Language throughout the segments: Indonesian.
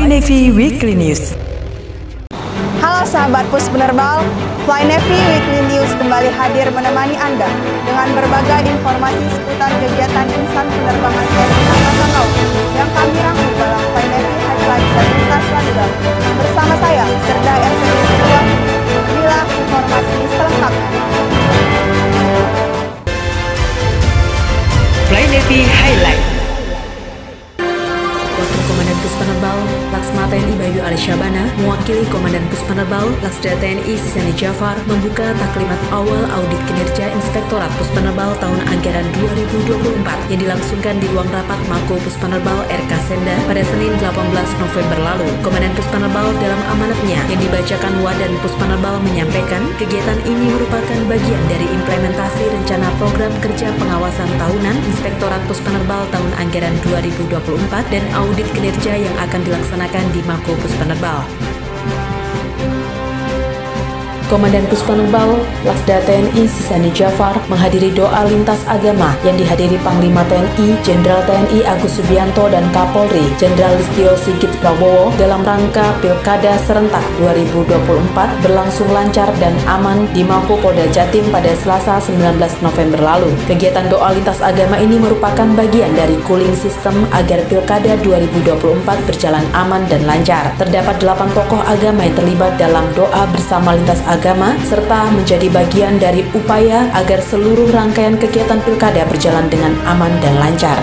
Fly Navy Weekly News. Halo sahabat Pus Penerbal, Fly Navy Weekly News kembali hadir menemani Anda dengan berbagai informasi seputar kegiatan insan penerbangan TNI Angkatan Laut yang kami rangkum dalam Fly Navy Highlight dan Lintas Lalu. Bersama saya, Serda RPD Siliwangi. Inilah informasi selengkapnya. Fly Navy Highlight. Wakil Komandan Pus Penerbal Laksma TNI Bayu Alisyabana mewakili Komandan Pus Penerbal Laksda TNI Sisani Jafar membuka taklimat awal audit kinerja Inspektorat Pus Penerbal tahun anggaran 2024 yang dilangsungkan di ruang rapat Mako Pus Penerbal RK Senda pada Senin 18 November lalu. Komandan Pus Penerbal dalam amanatnya yang dibacakan Wadan Pus Penerbal menyampaikan kegiatan ini merupakan bagian dari implementasi rencana program kerja pengawasan tahunan Inspektorat Pus Penerbal tahun anggaran 2024 dan audit kinerja yang akan dilaksanakan di Mako Pus Penerbal. Komandan Pus Penerbal Laksda TNI Sisani Jafar menghadiri doa lintas agama yang dihadiri Panglima TNI Jenderal TNI Agus Subianto dan Kapolri Jenderal Listio Sigit Prabowo dalam rangka Pilkada Serentak 2024 berlangsung lancar dan aman di Mako Polda Jatim pada Selasa 19 November lalu. Kegiatan doa lintas agama ini merupakan bagian dari cooling system agar Pilkada 2024 berjalan aman dan lancar. Terdapat 8 tokoh agama yang terlibat dalam doa bersama lintas agama serta menjadi bagian dari upaya agar seluruh rangkaian kegiatan pilkada berjalan dengan aman dan lancar.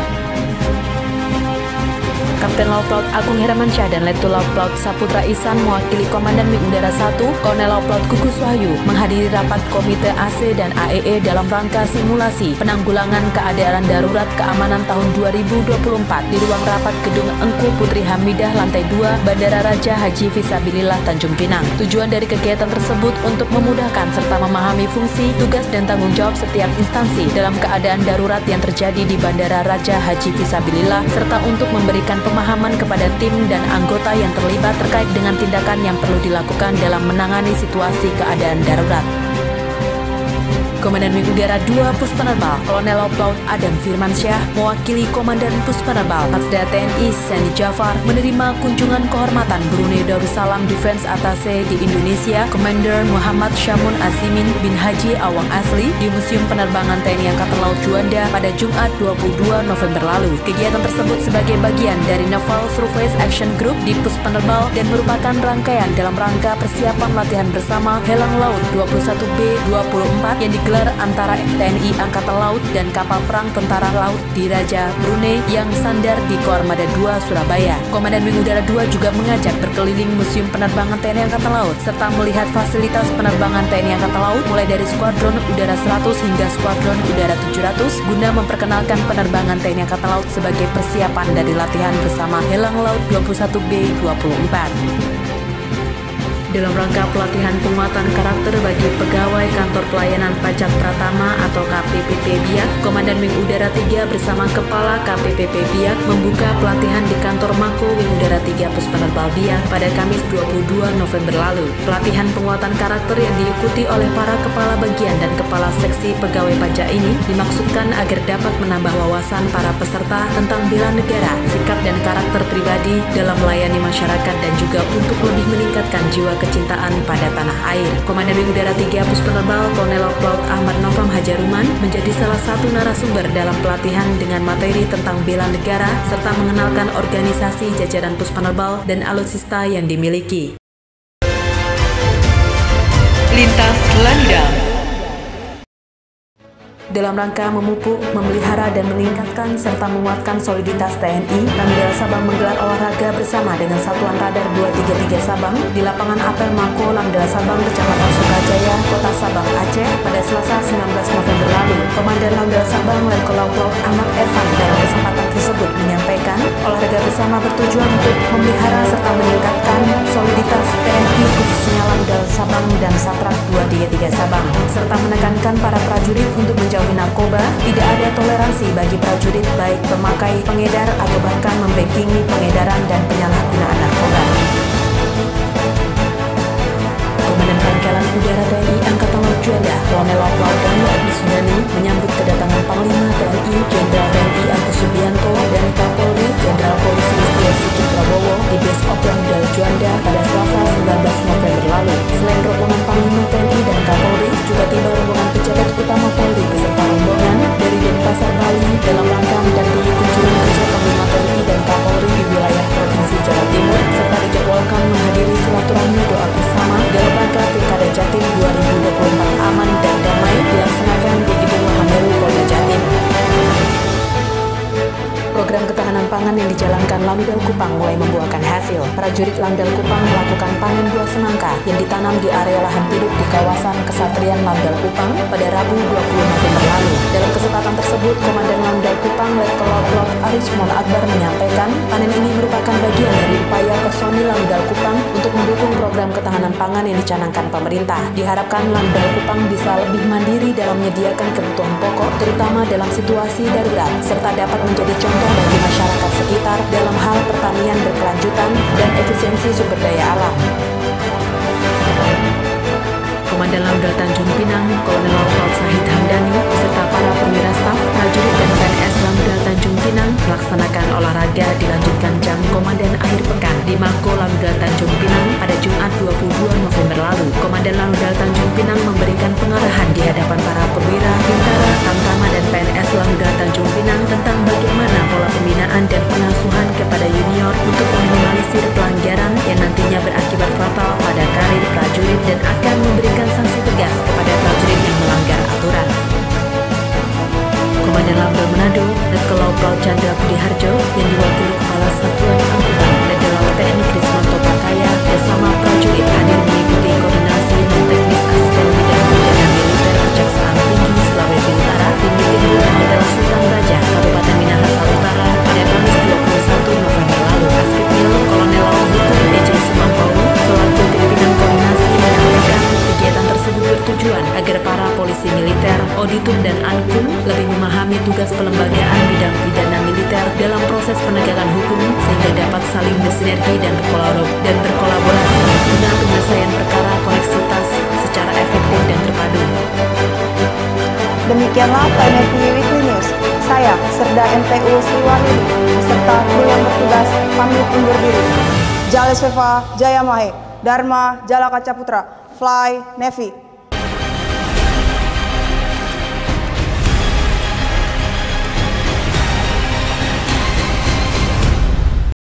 Kapten Laut Laut Agung Heramansyah dan Letkol Laut Laut Saputra Ihsan mewakili Komandan Wing Udara 1 Kolonel Laut Laut Gugus Wahyu menghadiri rapat Komite AC dan AEE dalam rangka simulasi penanggulangan keadaan darurat keamanan tahun 2024 di ruang rapat Gedung Engku Putri Hamidah lantai 2 Bandara Raja Haji Fisabilillah Tanjung Pinang. Tujuan dari kegiatan tersebut untuk memudahkan serta memahami fungsi, tugas dan tanggung jawab setiap instansi dalam keadaan darurat yang terjadi di Bandara Raja Haji Fisabilillah serta untuk memberikan pemahaman kepada tim dan anggota yang terlibat terkait dengan tindakan yang perlu dilakukan dalam menangani situasi keadaan darurat. Komandan Wing Udara 2 Pus Penerbal Kolonel Laut Laut Adam Firmansyah mewakili Komandan Pus Penerbal Laksda TNI Sisani Jafar menerima kunjungan kehormatan Brunei Darussalam Defense Attaché di Indonesia Commander Muhammad Syamun Azimin bin Haji Awang Asli di Museum Penerbangan TNI Angkatan Laut Juanda pada Jumat 22 November lalu. Kegiatan tersebut sebagai bagian dari Naval Surface Action Group di Pus Penerbal dan merupakan rangkaian dalam rangka persiapan latihan bersama Helang Laut 21B-24 yang digelar antara TNI Angkatan Laut dan kapal perang Tentara Laut di Raja Brunei yang sandar di Koarmada 2 Surabaya. Komandan Wing Udara 2 juga mengajak berkeliling Museum Penerbangan TNI Angkatan Laut serta melihat fasilitas penerbangan TNI Angkatan Laut mulai dari Skuadron Udara 100 hingga Skuadron Udara 700 guna memperkenalkan penerbangan TNI Angkatan Laut sebagai persiapan dari latihan bersama Helang Laut 21B-24. Dalam rangka pelatihan penguatan karakter bagi pegawai Kantor Pelayanan Pajak Pratama atau KPPP Biak, Komandan Wing Udara 3 bersama Kepala KPPP Biak membuka pelatihan di Kantor Mako Wing Udara 3 Pus Penerbal Biak pada Kamis 22 November lalu. Pelatihan penguatan karakter yang diikuti oleh para Kepala Bagian dan Kepala Seksi Pegawai Pajak ini dimaksudkan agar dapat menambah wawasan para peserta tentang bela negara, sikap dan karakter pribadi dalam melayani masyarakat dan juga untuk lebih meningkatkan jiwa kecintaan pada tanah air. Komandan Wing Udara 3 Pus Penerbal Kolonel Laut Laut Ahmad Nofam Hajaruman menjadi salah satu narasumber dalam pelatihan dengan materi tentang bela negara serta mengenalkan organisasi jajaran Pus Penerbal dan alutsista yang dimiliki. Lintas Landau. Dalam rangka memupuk, memelihara, dan meningkatkan serta menguatkan soliditas TNI, Lanudara Sabang menggelar olahraga bersama dengan Satuan Radar 233 Sabang di lapangan apel Mako Lanudara Sabang, Kecamatan Sukajaya, Kota Sabang, Aceh pada Selasa 19 November lalu. Komandan Lanudara Sabang Letkol Laut Laut Ahmad Ervan dalam kesempatan tersebut menyampaikan olahraga bersama bertujuan untuk memelihara serta meningkatkan soliditas TNI khususnya Lanudara Sabang dan Satrak 233 Sabang serta menekankan para prajurit untuk menjauhi narkoba, tidak ada toleransi bagi prajurit baik pemakai, pengedar atau bahkan membackingi pengedaran dan penyalahgunaan narkoba. Komandan Pangkalan Udara TNI Angkatan Laut Juanda, Kolonel Laut Laut Dani Abdisundani menyambut kedatangan Panglima TNI Jenderal TNI Agus Subianto dan Kapolri Jenderal Polisi Listio Sigit Prabowo di Base of Lanudara prajurit Langgel Kupang melakukan panen buah semangka yang ditanam di area lahan tidur di kawasan Kesatrian Langgel Kupang pada Rabu 20 November lalu. Dalam kesempatan tersebut, Komandan Langgel Kupang Letkol Laut Arismon Akbar menyampaikan panen ini merupakan bagian dari upaya personil Langgel Kupang untuk mendukung program ketahanan pangan yang dicanangkan pemerintah. Diharapkan Langgel Kupang bisa lebih mandiri dalam menyediakan kebutuhan pokok, terutama dalam situasi darurat, serta dapat menjadi contoh bagi masyarakat sekitar dalam hal pertanian berkelanjutan dan efisiensi sumber daya alam. Komandan Langgel Tanjung Pinang, Kolonel Laut Sahid Hamdani, serta para perwira staf, prajurit dan PNS Langgel Tanjung Pinang melaksanakan olahraga dilanjutkan jam komandan akhir pekan di Mako Langgel Tanjung Pinang pada Jumat 22 November lalu. Komandan Langgel Tanjung Pinang memberikan pengarahan di hadapan para perwira, bintara, tamtama dan PNS Langgel Tanjung Pinang tentang bagaimana pola pembinaan dan pengasuhan kepada junior untuk meminimalisir pelanggaran yang nantinya berakibat fatal pada karir prajurit dan akan memberikan sanksi tegas kepada prajurit yang melanggar aturan. Komandan Langgel Manado, Letkol Laut Chandra Budi Harjo yang diwakili Kepala Satuan Angkutan Letkol Laut Teknik Rismanto Pakaya bersama prajurit hadir mengikuti koordinasi dan teknis asisten bidang penjagaan militer Kejaksaan Tinggi Sulawesi Utara di Medan Hotel Sultan Raja, Kabupaten Minahasa Utara pada Kamis 21 November lalu. Askipil Kolonel Laut Hukum EJ Sumampolu selaku pimpinan koordinasi menyampaikan kegiatan tersebut bertujuan agar para polisi militer, auditor dan ankum lebih memahami tugas pelembagaan bidang pidana militer dalam proses penegakan hukum sehingga dapat saling bersinergi dan berkolaborasi guna penyelesaian perkara koneksitas secara efektif dan terpadu. Demikianlah Fly Navy Weekly News. Saya, Serda MTU Sriwardini, beserta kru yang bertugas pamit undur diri. Jales Veva Jaya Mahe, Dharma Jalaka Caputra, Fly Navy.